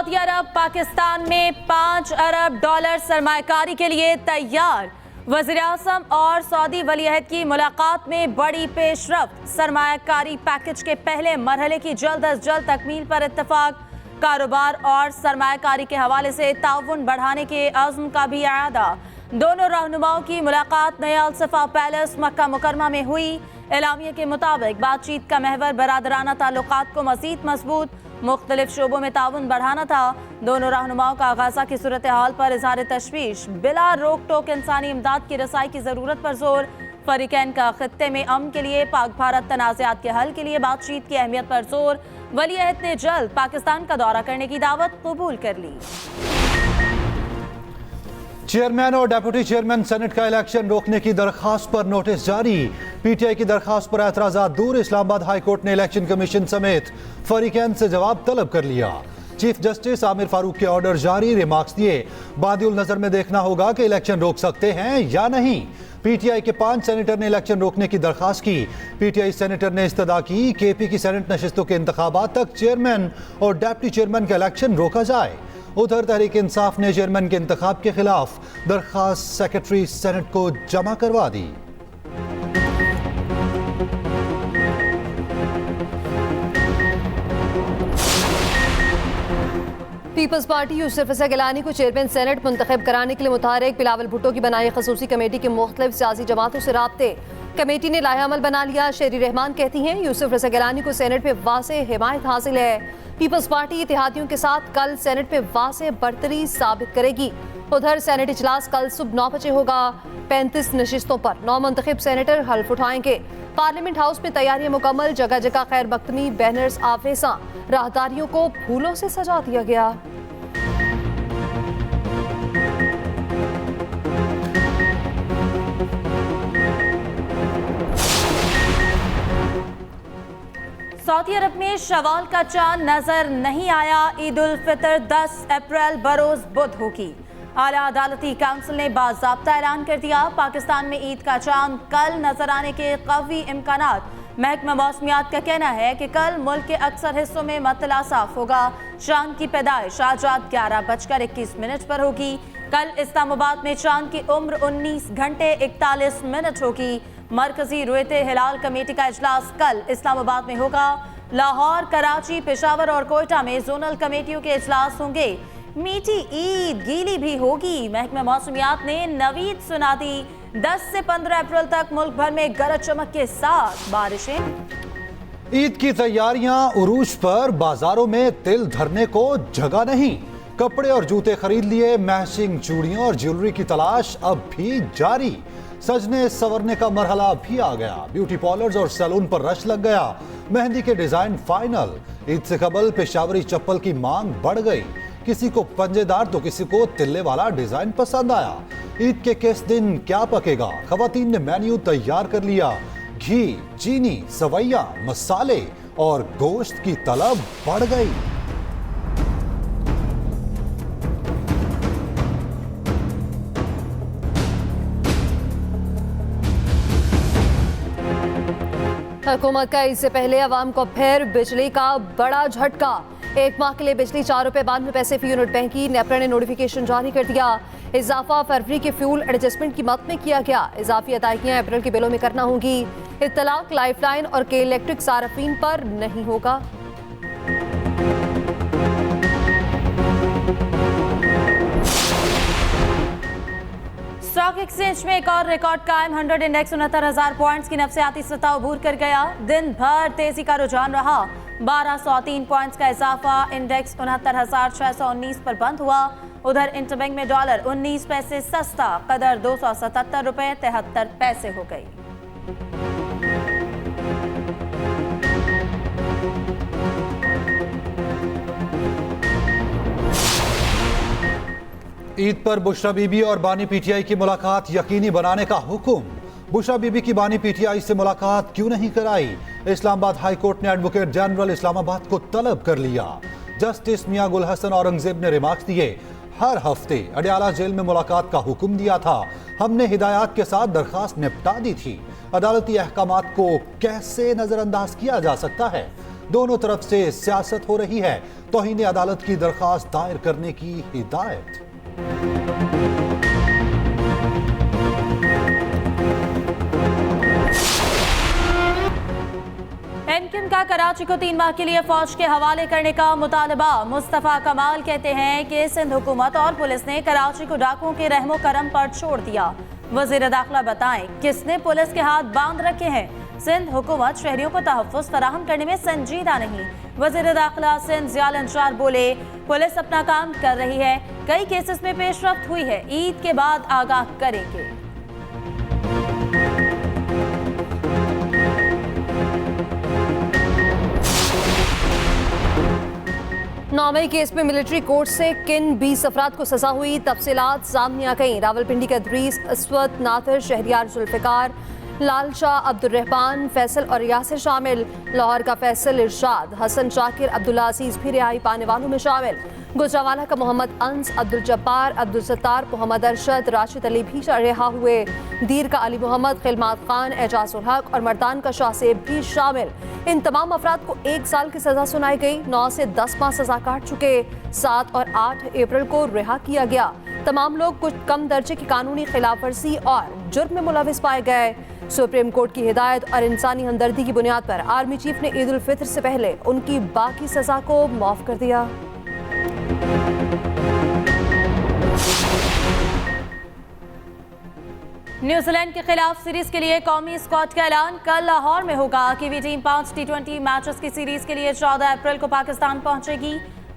Saudi अरब पाकिस्तान में $5 अरब सरमायाकारी के लिए तैयार। वज़ीर-ए-आज़म और सऊदी वली-अहद की मुलाकात में बड़ी पेशरफ्त। सरमायाकारी पैकेज के पहले मरहले की जल्द अज जल्द तकमील पर इत्तफाक। कारोबार और सरमायाकारी के हवाले से ताउन बढ़ाने के अज़्म का भी इरादा। दोनों रहनुमाओं की मुलाकात नया अल-सफा पैलेस मक्का मुकरमा में हुई। एलामिया के मुताबिक बातचीत का महवर बरादराना ताल्लुकात को मज़ीद मजबूत मुख्तलिफ शोबों में ताउन बढ़ाना था। दोनों रहनुमाओं का गाजा की सूरत हाल पर इजहार तशवीश। बिला रोक टोक इंसानी इमदाद की रसाई की ज़रूरत पर जोर। फरीकैन का खित्ते में अमन के लिए पाक भारत तनाज़ात के हल के लिए बातचीत की अहमियत पर जोर। वली-अहद ने जल्द पाकिस्तान का दौरा करने की दावत कबूल कर ली। चेयरमैन और डेप्यूटी चेयरमैन सेनेट का इलेक्शन रोकने की दरखास्त पर नोटिस जारी। पीटीआई की दरखास्त पर एतराज़ात दूर। इस्लामाबाद हाई कोर्ट ने इलेक्शन कमीशन समेत फरीकैन से जवाब तलब कर लिया। चीफ जस्टिस आमिर फारूक के ऑर्डर जारी। रिमार्क्स दिए, बादिउल नजर में देखना होगा कि इलेक्शन रोक सकते हैं या नहीं। पीटीआई के 5 सेनेटर ने इलेक्शन रोकने की दरखास्त की। पीटीआई सेनेटर ने इस्तदा की केपी की सेनेट नशिस्तों के इंतखाबात तक चेयरमैन और डेप्टी चेयरमैन का इलेक्शन रोका जाए। उधर तहरीक इंसाफ ने चेयरमैन के इंतखाब के खिलाफ दरखास्त सेक्रेटरी सेनेट को जमा करवा दी। पीपल्स पार्टी यूसुफ रज़ा गिलानी को चेयरमैन सेनेट मुंतखब कराने के लिए मुतारिक बिलावल भुट्टो की बनाई खसूसी कमेटी के मुख्तलिफ सियासी जमातों से राब्ते। कमेटी ने लाया अमल बना लिया। शेरी रहमान कहती हैं यूसुफ रज़ा गिलानी को सेनेट पे वाज़े हिमायत हासिल है। पीपल्स पार्टी इत्तेहादियों के साथ कल सेनेट पे वाज़े बरतरी साबित करेगी। उधर सेनेट इजलास कल सुबह 9 बजे होगा। 35 नशिस्तों पर 9 मुंतखब सेनेटर हल्फ उठाएंगे। पार्लियामेंट हाउस में तैयारियां मुकम्मल। जगह जगह खैर मकदमी बैनर्स आवेजा। राहदारियों को फूलों से सजा दिया गया। सऊदी अरब में शवाल का चांद नजर नहीं आया। ईद उल फितर 10 अप्रैल बरोज बुध होगी। आला अदालती काउंसिल ने बाज़ाब्ता ऐलान कर दिया पाकिस्तान में ईद का चांद कल नजर आने के कवी इम्कानात। महकमा मौसमियात का कहना है कि कल मुल्क के अक्सर हिस्सों में मतला साफ होगा। चांद की पैदाइश आज रात 11:21 पर होगी। कल इस्लामाबाद में चांद की उम्र 19 घंटे 41 मिनट होगी। मरकजी रुयते हिलाल कमेटी का इजलास कल इस्लामाबाद में होगा। लाहौर, कराची, पेशावर और कोयटा में जोनल कमेटियों के इजलास होंगे। मीठी ईद गीली भी होगी। महकमा मौसमियात ने नवीद सुना दी। 10 से 15 अप्रैल तक मुल्क भर में गरज चमक के साथ बारिशें। ईद की तैयारियां उरूज पर। बाजारों में तिल धरने को जगह नहीं। कपड़े और जूते खरीद लिए। मैचिंग चूड़ियों और ज्वेलरी की तलाश अब भी जारी। सजने संवरने का मरहला भी आ गया। ब्यूटी पार्लर्स और सैलून पर रश लग गया। मेहंदी के डिजाइन फाइनल। ईद से कबल पेशावरी चप्पल की मांग बढ़ गई। किसी को पंजेदार तो किसी को तिल्ले वाला डिजाइन पसंद आया। ईद के किस दिन क्या पकेगा, खवातीन ने मेन्यू तैयार कर लिया। घी, चीनी, सवैया, मसाले और गोश्त की तलब बढ़ गई। हुकूमत का इससे पहले अवाम को फिर बिजली का बड़ा झटका। 1 माह के लिए बिजली 4 रुपये 92 पैसे फी यूनिट महंगी। नेपरा ने नोटिफिकेशन जारी कर दिया। इजाफा फरवरी के फ्यूल एडजस्टमेंट की मद में किया गया। इजाफी अदायगियां अप्रैल के बिलों में करना होंगी। इत्तलाक, लाइफलाइन और के इलेक्ट्रिक सार्फिन पर नहीं होगा। स्टॉक एक्सचेंज में एक और रिकॉर्ड कायम। 100 इंडेक्स 69,000 पॉइंट्स की नफसियाती सतह अबूर कर गया। दिन भर तेजी का रुझान रहा। 1203 पॉइंट्स का इजाफा। इंडेक्स 69,619 पर बंद हुआ। उधर इंटरबैंक में डॉलर 19 पैसे सस्ता कदर 277 रुपए 73 पैसे हो गई। ईद पर बुशरा बीबी और बानी पीटीआई की मुलाकात यकीनी बनाने का हुक्म। बुशरा बीबी की बानी पीटीआई से मुलाकात क्यों नहीं कराई? इस्लामाबाद हाई कोर्ट ने एडवोकेट जनरल इस्लामाबाद को तलब कर लिया। जस्टिस मियां गुल हसन औरंगजेब ने रिमार्क्स दिए, हर हफ्ते अडयाला जेल में मुलाकात का हुक्म दिया था। हमने हिदायत के साथ दरखास्त निपटा दी थी। अदालती अहकामात को कैसे नजरअंदाज किया जा सकता है? दोनों तरफ से सियासत हो रही है। तौहीन अदालत की दरखास्त दायर करने की हिदायत। एमक्यूएम का कराची को 3 माह के लिए फौज के हवाले करने का मुतालबा। मुस्तफा कमाल कहते हैं कि सिंध हुकूमत और पुलिस ने कराची को डाकुओं के रहमो करम पर छोड़ दिया। वजीर दाखिला बताएं किसने पुलिस के हाथ बांध रखे हैं। सिंध हुकूमत शहरियों को तहफ़्फ़ुज़ फराहम करने में संजीदा नहीं। वजीर दाखिला सिंध ज़ियाल अंसार बोले, पुलिस अपना काम कर रही है, कई केसेस में पेशरफ्त हुई है, ईद के बाद आगाह करेंगे। 9 मई केस में मिलिट्री कोर्ट से किन 20 अफराद को सजा हुई, तफसीलात सामने आ गई। रावलपिंडी का इदरीस, असवद, नाथिर, शहरियार, जुल्फ़िकार, लाल शाह, अब्दुल रहमान, फैसल और यासिर शामिल। लाहौर का फैसल, इरशाद, हसन, शाकिर, अब्दुल्ला अजीज भी रिहाई पाने वालों में शामिल। गुजरावाला का मोहम्मद अंस, अब्दुल जब्बार, अब्दुल सत्तार, मोहम्मद अरशद, राशिद अली भी रिहा हुए। दीर का अली मोहम्मद, खिलमात खान, एजाजुल हक और मर्दान का शाहसेब भी शामिल। इन तमाम अफराद को 1 साल की सजा सुनाई गई। 9 से 10 माह सजा काट चुके। 7 और 8 अप्रैल को रिहा किया गया। तमाम लोग कुछ कम दर्जे की कानूनी खिलाफ वर्जी और जुर्म में मुलविस पाए गए। सुप्रीम कोर्ट की हिदायत और इंसानी हमदर्दी की बुनियाद पर आर्मी चीफ ने ईद उल फित्र से पहले उनकी बाकी सजा को माफ कर दिया। न्यूजीलैंड के खिलाफ सीरीज के लिए कौमी स्क्वाड का ऐलान कल लाहौर में होगा। कीवी टीम 5 T20 मैचेस की सीरीज के लिए 14 अप्रैल को पाकिस्तान पहुंचेगी।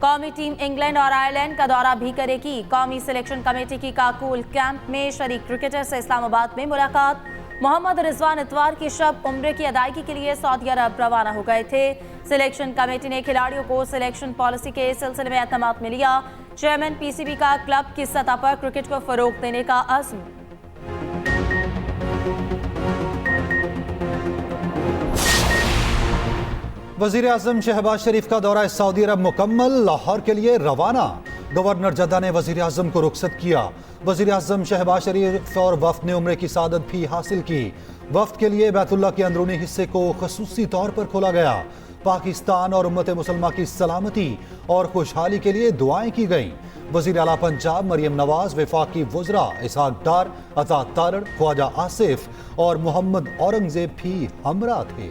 कौमी टीम इंग्लैंड और आयरलैंड का दौरा भी करेगी। कौमी सिलेक्शन कमेटी की काकूल कैंप में शरीक क्रिकेटर से इस्लामाबाद में मुलाकात। मोहम्मद रिजवान इतवार की शब उम्रे की अदायगी के लिए सऊदी अरब रवाना हो गए थे। सिलेक्शन कमेटी ने खिलाड़ियों को सिलेक्शन पॉलिसी के सिलसिले में एतमाद में लिया। चेयरमैन पीसीबी का क्लब की सतह पर क्रिकेट को फरोग देने का अज़्म। वजीर आजम शहबाज शरीफ का दौरा सऊदी अरब मुकम्मल, लाहौर के लिए रवाना। गवर्नर जद्दा ने वजीर आजम को रुखसत किया। वजीर आजम शहबाज शरीफ और वफ्द ने उम्रे की सादत भी हासिल की। वफ्द के लिए बैतुल्लाह के अंदरूनी हिस्से को खसूसी तौर पर खोला गया। पाकिस्तान और उम्मत मुसलमा की सलामती और खुशहाली के लिए दुआएं की गईं। वजीर आला पंजाब मरियम नवाज, वफाकी वज़रा इसहाक डार, अता तारड़, ख्वाजा आसिफ और मोहम्मद औरंगजेब भी हमरा थे।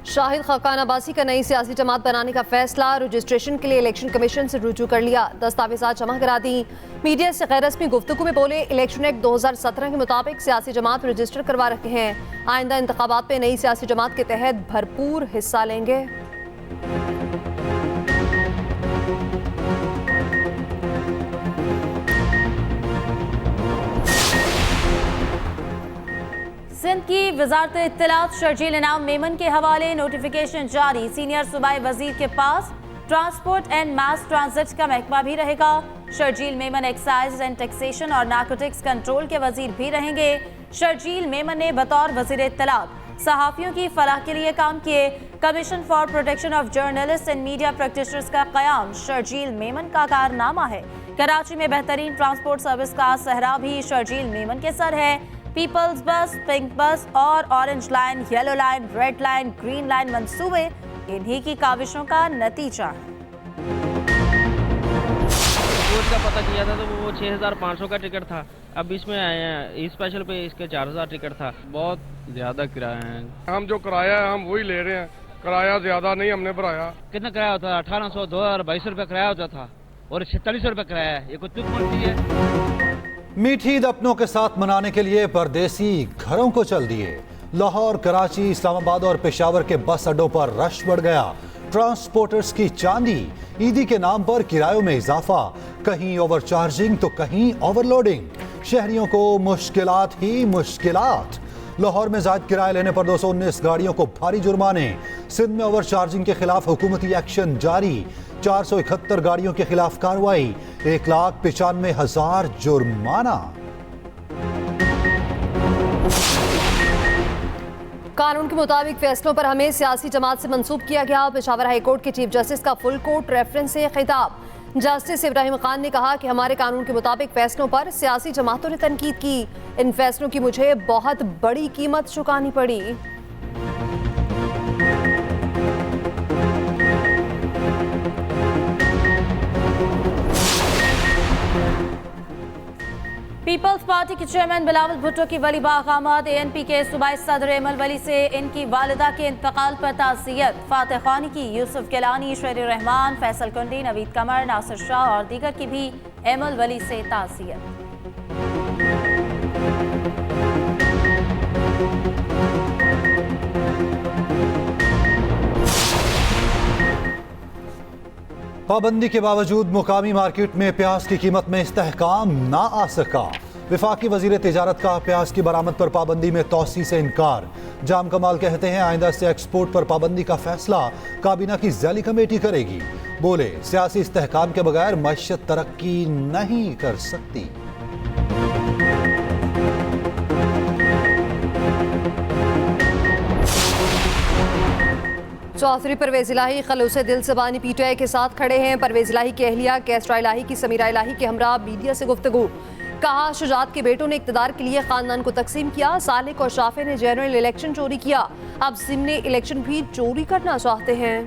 शाहिद खाकान अब्बासी का नई सियासी जमात बनाने का फैसला। रजिस्ट्रेशन के लिए इलेक्शन कमीशन से रुजू कर लिया। दस्तावेजात जमा करा दी। मीडिया से गैर रस्मी गुफ्तगू में बोले, इलेक्शन एक्ट 2017 के मुताबिक सियासी जमात रजिस्टर करवा रखे हैं। आइंदा इंतखाबात में नई सियासी जमात के तहत भरपूर हिस्सा लेंगे। सिंध की वजारत इत्तलात शर्जील इनाम मेमन के हवाले नोटिफिकेशन जारी। सीनियर सूबाई वजीर के पास ट्रांसपोर्ट एंड मास ट्रांजिट का महकमा भी रहेगा। Sharjeel Memon excise and taxation और नारकोटिक्स कंट्रोल के वजीर भी रहेंगे। शर्जील मेमन ने बतौर वजीर इत्तलात सहाफ़ियों की फलाह के लिए काम किए। Commission for protection of journalist and media practitioners का क़याम शर्जील मेमन का कारनामा है। कराची में बेहतरीन ट्रांसपोर्ट सर्विस का सहरा भी शर्जील मेमन के सर है। पीपल्स बस, पिंक बस और orange line, yellow line, red line, green line मंसूबे इन्हीं की काविशों का नतीजा है। कोच का पता किया था तो वो 6500 का टिकट था। अब इसमें आए हैं स्पेशल पे इसके 4000 टिकट था। बहुत ज़्यादा किराया है। हम जो किराया है हम वही ले रहे हैं, किराया ज़्यादा नहीं हमने भराया। कितना किराया होता था? 1800, 2200 रुपये किराया होता था और 4600 रुपये किराया है। ये कुछ चुप पड़ती है। मीठी ईद अपनों के साथ मनाने के लिए परदेसी घरों को चल दिए। लाहौर, कराची, इस्लामाबाद और पेशावर के बस अड्डों पर रश बढ़ गया। ट्रांसपोर्टर्स की चांदी। ईदी के नाम पर किरायों में इजाफा, कहीं ओवरचार्जिंग तो कहीं ओवरलोडिंग। शहरियों को मुश्किलात ही मुश्किलात। लाहौर में जायद किराया लेने पर 219 गाड़ियों को भारी जुर्माने। सिंध में ओवरचार्जिंग के खिलाफ हुकूमती एक्शन जारी। 471 गाड़ियों के खिलाफ कार्रवाई। 1,95,000 जुर्माना। कानून के मुताबिक फैसलों पर हमें सियासी जमात से मंसूब किया गया। पेशावर हाई कोर्ट के चीफ जस्टिस का फुल कोर्ट रेफरेंस से खिताब। जस्टिस इब्राहिम खान ने कहा कि हमारे कानून के मुताबिक फैसलों पर सियासी जमातों ने तनकीद की। इन फैसलों की मुझे बहुत बड़ी कीमत चुकानी पड़ी। पीपल्स पार्टी के चेयरमैन बिलावल भुट्टो की वली बागामद ANP के सूबाई सदर एमल वली से इनकी वालिदा के इंतकाल पर ताज़ियत। फातिह खानी की यूसुफ गिलानी, शेर रहमान, फैसल कुंडी, नवीद कमर, नासिर शाह और दीगर की भी एमल वली से ताज़ियत। पाबंदी के बावजूद मुकामी मार्केट में प्याज की कीमत में इस्तेहकाम ना आ सका। वफाकी वजीर तिजारत का प्याज की बरामद पर पाबंदी में तौसी से इनकार। जाम कमाल कहते हैं आइंदा से एक्सपोर्ट पर पाबंदी का फैसला काबीना की ज़ैली कमेटी करेगी। बोले सियासी इस्तेहकाम के बगैर मईशत तरक्की नहीं कर सकती। चौधरी परवेज इलाही खलूस दिल ज़बानी PTI के साथ खड़े हैं। परवेज इलाही की अहलिया कैसरा इलाही की समीरा इलाही के हमरा मीडिया से गुफ्तगू। कहा शुजात के बेटों ने इक़्तिदार के लिए खानदान को तकसीम किया। सालिक और शाफे ने जनरल इलेक्शन चोरी किया, अब ज़िमनी इलेक्शन भी चोरी करना चाहते हैं।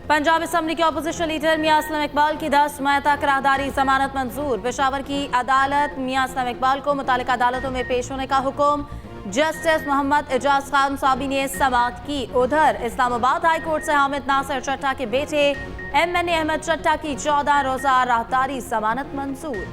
पंजाब असम्बली के अपोजिशन लीडर मियां असलम इकबाल की 10 मई तक राहदारी जमानत मंजूर। पेशावर की अदालत मियां असलम इकबाल को मुतालिका अदालतों में पेश होने का हुक्म। जस्टिस मोहम्मद एजाज खान साबी ने समाअत की। उधर इस्लामाबाद हाई कोर्ट से हामिद नासिर चट्टा के बेटे MNA अहमद चट्टा की 14 रोजा राहदारी जमानत मंजूर।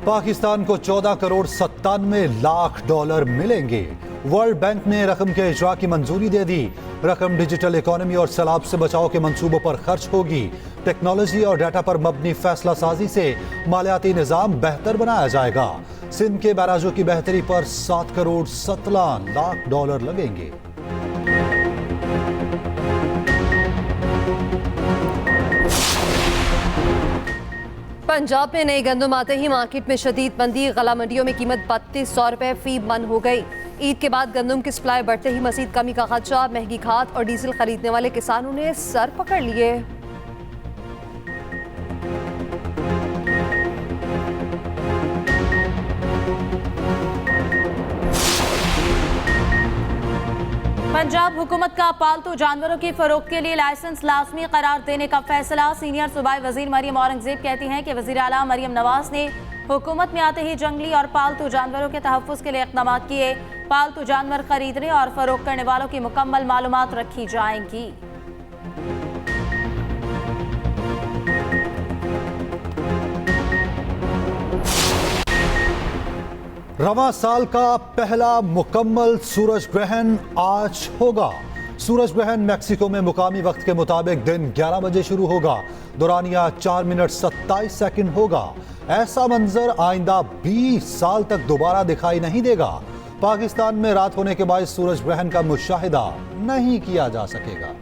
पाकिस्तान को 14 करोड़ 97 लाख डॉलर मिलेंगे। वर्ल्ड बैंक ने रकम के इजरा की मंजूरी दे दी। रकम डिजिटल इकोनॉमी और सैलाब से बचाव के मंसूबों पर खर्च होगी। टेक्नोलॉजी और डाटा पर मबनी फैसला साजी से मालियाती निज़ाम बेहतर बनाया जाएगा। सिंध के बैराजों की बेहतरी पर 7 करोड़ 17 लाख डॉलर लगेंगे। पंजाब में नई गंदम आते ही मार्केट में शदीद मंदी। गला मंडियों में कीमत 3200 रुपए फी मन हो गई। ईद के बाद गंदम की सप्लाई बढ़ते ही मजीद कमी का खदशा। महंगी खाद और डीजल खरीदने वाले किसानों ने सर पकड़ लिए। पंजाब हुकूमत का पालतू जानवरों की फरोख्त के लिए लाइसेंस लाजमी करार देने का फैसला। सीनियर सूबाई वजीर मरियम औरंगजेब कहती हैं कि वजीर आला मरियम नवाज ने हुकूमत में आते ही जंगली और पालतू जानवरों के तहफ़्फ़ुज़ के लिए इक़दाम किए। पालतू जानवर खरीदने और फरोख्त करने वालों की मुकम्मल मालूमात रखी जाएंगी। रवां साल का पहला मुकम्मल सूरज ग्रहण आज होगा। सूरज ग्रहण मैक्सिको में मुकामी वक्त के मुताबिक दिन 11 बजे शुरू होगा। दौरानिया 4 मिनट 27 सेकंड होगा। ऐसा मंजर आइंदा 20 साल तक दोबारा दिखाई नहीं देगा। पाकिस्तान में रात होने के बाद सूरज ग्रहण का मुशाहिदा नहीं किया जा सकेगा।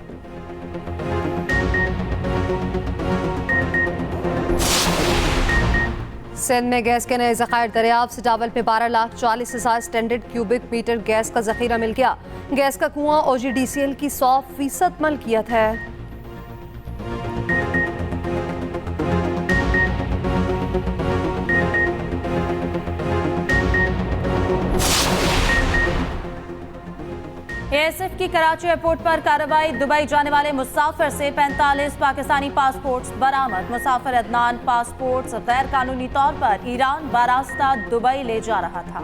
सिंध में गैस के नए ज़खायर दरियाफ्त। सिटावल में 12,40,000 स्टैंडर्ड क्यूबिक मीटर गैस का जखीरा मिल गया। गैस का कुआं OGDCL की 100% मलकियत है। ASF की कराची एयरपोर्ट पर कार्रवाई। दुबई जाने वाले मुसाफिर से 45 पाकिस्तानी पासपोर्ट्स बरामद। मुसाफिर अदनान पासपोर्ट्स गैर कानूनी तौर पर ईरान बारास्ता दुबई ले जा रहा था।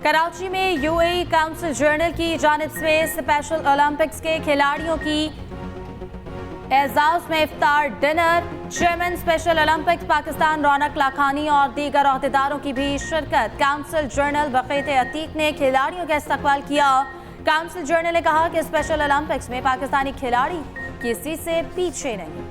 कराची में UAE काउंसिल जनरल की जानिब से स्पेशल ओलंपिक्स के खिलाड़ियों की एजाज में इफ्तार dinner. Chairman special Olympics Pakistan Raunaq Lakhani और दीगर अहदेदारों की भी शिरकत। काउंसिल जनरल बकीत अतीक ने खिलाड़ियों का इस्तकबाल किया। काउंसिल जनरल ने कहा कि स्पेशल ओलंपिक्स में पाकिस्तानी खिलाड़ी किसी से पीछे नहीं।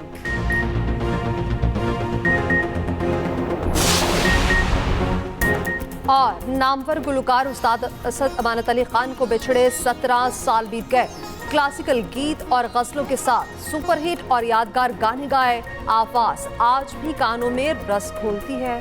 और नामवर गुलकार उस्ताद असद अमानत अली खान को बिछड़े 17 साल बीत गए। क्लासिकल गीत और गज़लों के साथ सुपरहिट और यादगार गाने गाए, आवाज आज भी कानों में रस घोलती है।